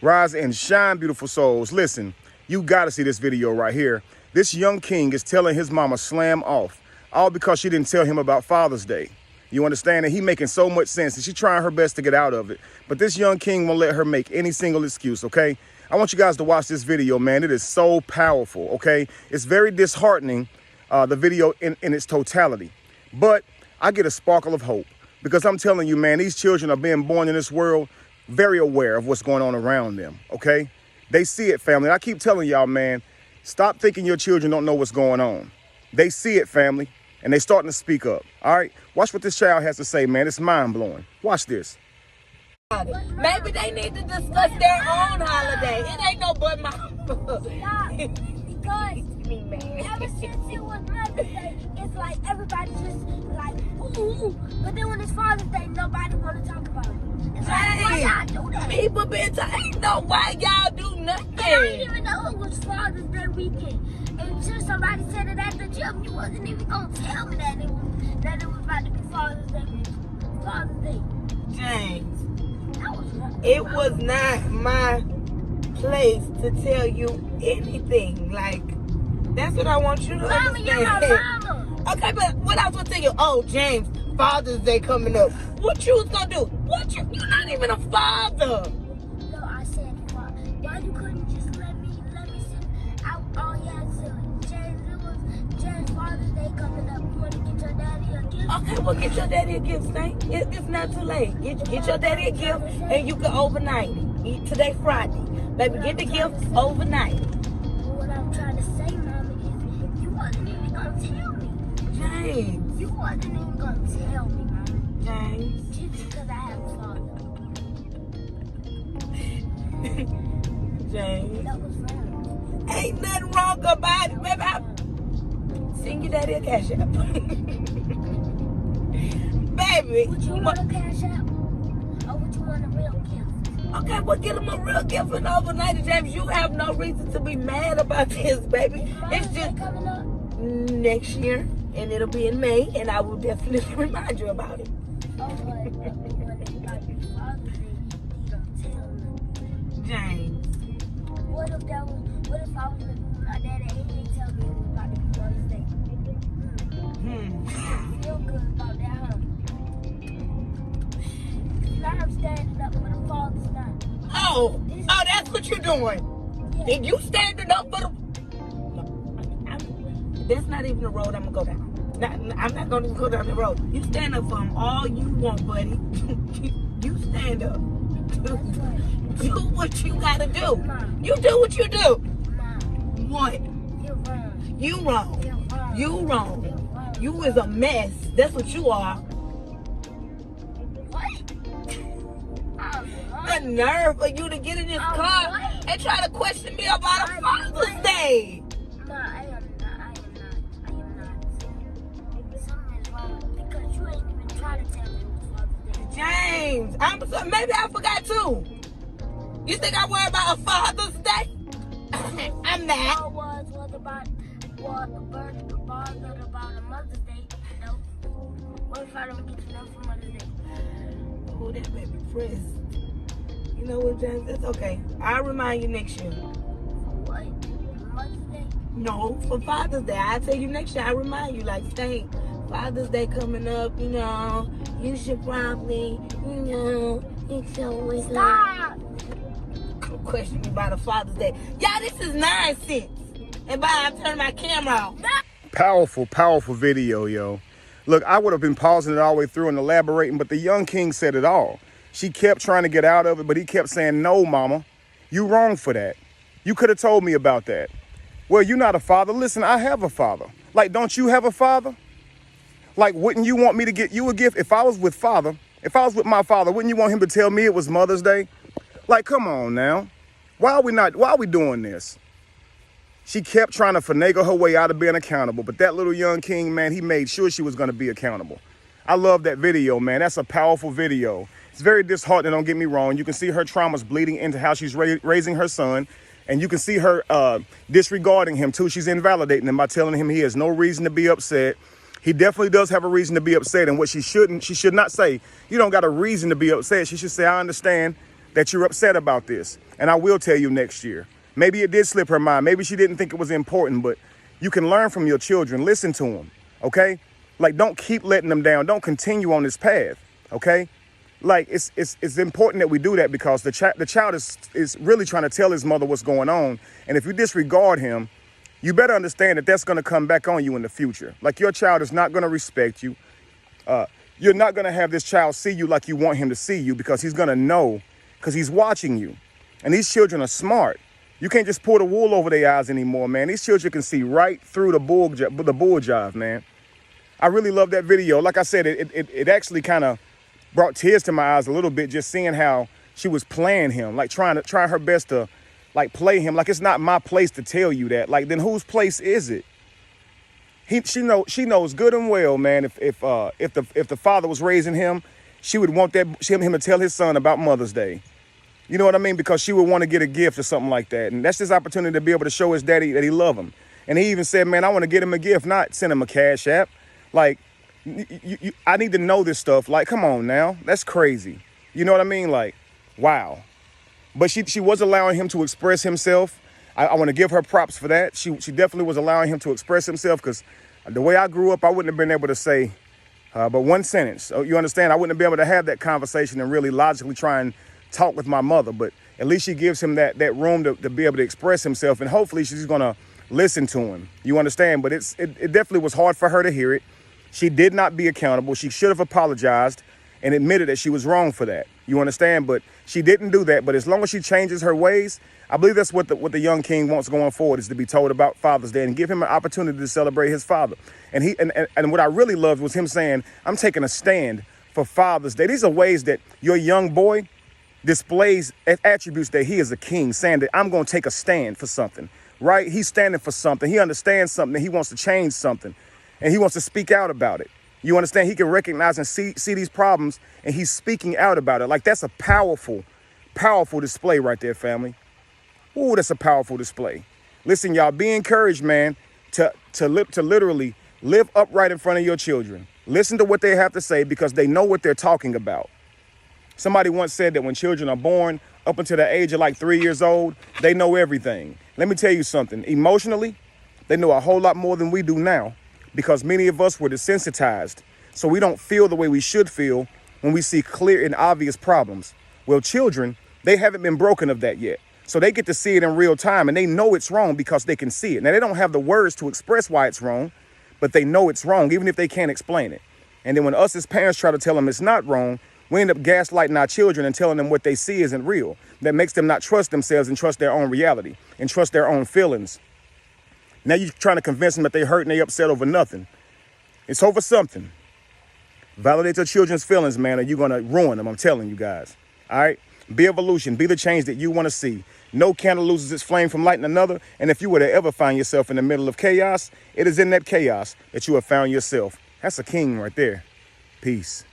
Rise and shine, beautiful souls. Listen, you got to see this video right here. This young king is telling his mama slam off, all because she didn't tell him about Father's Day. You understand? And he making so much sense, and she trying her best to get out of it. But this young king won't let her make any single excuse, okay? I want you guys to watch this video, man. It is so powerful, okay? It's very disheartening, the video in its totality. But I get a sparkle of hope, because I'm telling you, man, these children are being born in this world very aware of what's going on around them, okay? They see it, family. I keep telling y'all, man, stop thinking your children don't know what's going on. They see it, family, and they starting to speak up, all right? Watch what this child has to say, man. It's mind-blowing. Watch this. Maybe they need to discuss their own holiday. It ain't no but my Because ever since it was Mother's Day, it's like everybody just like, ooh. But then when it's Father's Day, nobody want to talk about it. It's like, why y'all do that? people been ain't no why y'all do nothing. I didn't even know it was Father's Day weekend. Until somebody said it at the gym, you wasn't even gonna tell me that it was about to be Father's Day. Father's Day. James, That was rough. it was not my place to tell you anything. Like, that's what I want you to Mama, you're my understand. mama. Okay, but what I was gonna tell you, oh, James, Father's Day coming up. What you was gonna do? You're not even a father. No, I said, why you couldn't just let me sit out all you had to say, James, it was James' Father's Day coming up. You want to get your daddy a gift? Okay, well, get your daddy a gift, Stank. It's not too late. Get your daddy a gift, and you can overnight it. Today, Friday. Baby, get the gift overnight. But what I'm trying to say, Mama, is you wasn't even going to tell me. James. You wasn't even going to tell me, Mama. James. Just because I have a father. James. That was wrong. Ain't nothing wrong about it, baby. Send your daddy a Cashapp. Baby. Would you want a Cashapp? Or would you want a real gift? Okay, well, get him a real gift and overnight it, James. You have no reason to be mad about this, baby. It's just coming up. next year, and it'll be in May, and I will definitely remind you about it. Oh, but when it's about your Father's Day, you don't tell me. James. What if I was living with my daddy and he didn't tell me it was about to be Mother's Day? I feel good about that, huh? Now I'm standing up for the father's night. Oh, that's what you're doing. Yeah. And you standing up for the... That's not even the road I'm going to go down. I'm not going to go down the road. You stand up for them all you want, buddy. You stand up. Do what you got to do. Mom. You do what you do. Mom, What? you're wrong. You wrong. You're wrong. You You're wrong. wrong. You is a mess. That's what you are. What? The nerve for you to get in this car what? and try to question me about a Father's Day. Ma, I am not. Something is wrong because you ain't even trying to tell me it was Father's Day. James, maybe I forgot too. You think I worry about a Father's Day? I'm not. All was about a Mother's Day. No. What if I don't get enough for Mother's Day? Oh, that baby press. You know what, James? It's okay. I'll remind you next year. What? Mother's Day? No, for Father's Day. I'll tell you next year. I'll remind you, like, Stank, Father's Day coming up, you should probably, it's always Stop! question me about a Father's Day. Y'all, this is nonsense. And bye, I'm turning my camera off. Powerful, powerful video, yo. Look, I would have been pausing it all the way through and elaborating, but the young king said it all. She kept trying to get out of it, but he kept saying, no, mama, you wrong for that. You could have told me about that. Well, you're not a father. Listen, I have a father. Like, don't you have a father? Like, wouldn't you want me to get you a gift? If I was with my father, wouldn't you want him to tell me it was Mother's Day? Like, come on now. Why are we doing this? She kept trying to finagle her way out of being accountable, but that little young king, man, he made sure she was going to be accountable. I love that video, man. That's a powerful video. It's very disheartening, don't get me wrong. You can see her traumas bleeding into how she's raising her son, and you can see her disregarding him, too. She's invalidating him by telling him he has no reason to be upset. He definitely does have a reason to be upset, and what she should not say, you don't got a reason to be upset. She should say, I understand that you're upset about this. And I will tell you next year. Maybe it did slip her mind. Maybe she didn't think it was important, but you can learn from your children. Listen to them, okay? Like, don't keep letting them down. Don't continue on this path, okay? Like, it's important that we do that because the child is really trying to tell his mother what's going on. And if you disregard him, you better understand that that's going to come back on you in the future. Like, your child is not going to respect you. You're not going to have this child see you like you want him to see you because he's going to know, because he's watching you. And these children are smart. You can't just pull the wool over their eyes anymore, man. These children can see right through the bull jive, man. I really love that video. Like I said, it actually kind of brought tears to my eyes a little bit, just seeing how she was playing him, like trying her best to like play him. Like, it's not my place to tell you that. Like, then whose place is it? She knows good and well, man. If the father was raising him, she would want him to tell his son about Mother's Day. You know what I mean? Because she would want to get a gift or something like that. And that's his opportunity to be able to show his daddy that he love him. And he even said, man, I want to get him a gift, not send him a cash app. Like, I need to know this stuff. Like, come on now. That's crazy. You know what I mean? Like, wow. But she was allowing him to express himself. I want to give her props for that. She definitely was allowing him to express himself, because the way I grew up, I wouldn't have been able to say but one sentence. So you understand? I wouldn't have been able to have that conversation and really logically try and talk with my mother. But at least she gives him that room to be able to express himself. And hopefully she's going to listen to him. You understand? But it definitely was hard for her to hear it. She did not be accountable. She should have apologized and admitted that she was wrong for that. You understand? But she didn't do that. But as long as she changes her ways, I believe that's what the young king wants going forward, is to be told about Father's Day and give him an opportunity to celebrate his father. And what I really loved was him saying, I'm taking a stand for Father's Day. These are ways that your young boy displays attributes that he is a king, saying that I'm going to take a stand for something, right? He's standing for something. He understands something. He wants to change something, and he wants to speak out about it. You understand? He can recognize and see these problems, and he's speaking out about it. Like, that's a powerful, powerful display right there, family. Ooh, that's a powerful display. Listen, y'all, be encouraged, man, to literally live upright in front of your children. Listen to what they have to say, because they know what they're talking about. Somebody once said that when children are born up until the age of like 3 years old, they know everything. Let me tell you something. Emotionally, they know a whole lot more than we do now, because many of us were desensitized. So we don't feel the way we should feel when we see clear and obvious problems. Well, children, they haven't been broken of that yet. So they get to see it in real time, and they know it's wrong because they can see it. Now, they don't have the words to express why it's wrong, but they know it's wrong, even if they can't explain it. And then when us as parents try to tell them it's not wrong, we end up gaslighting our children and telling them what they see isn't real. That makes them not trust themselves and trust their own reality and trust their own feelings. Now you're trying to convince them that they hurt and they upset over nothing. It's over something. Validate your children's feelings, man, or you're going to ruin them. I'm telling you guys. All right? Be evolution. Be the change that you want to see. No candle loses its flame from lighting another. And if you were to ever find yourself in the middle of chaos, it is in that chaos that you have found yourself. That's a king right there. Peace.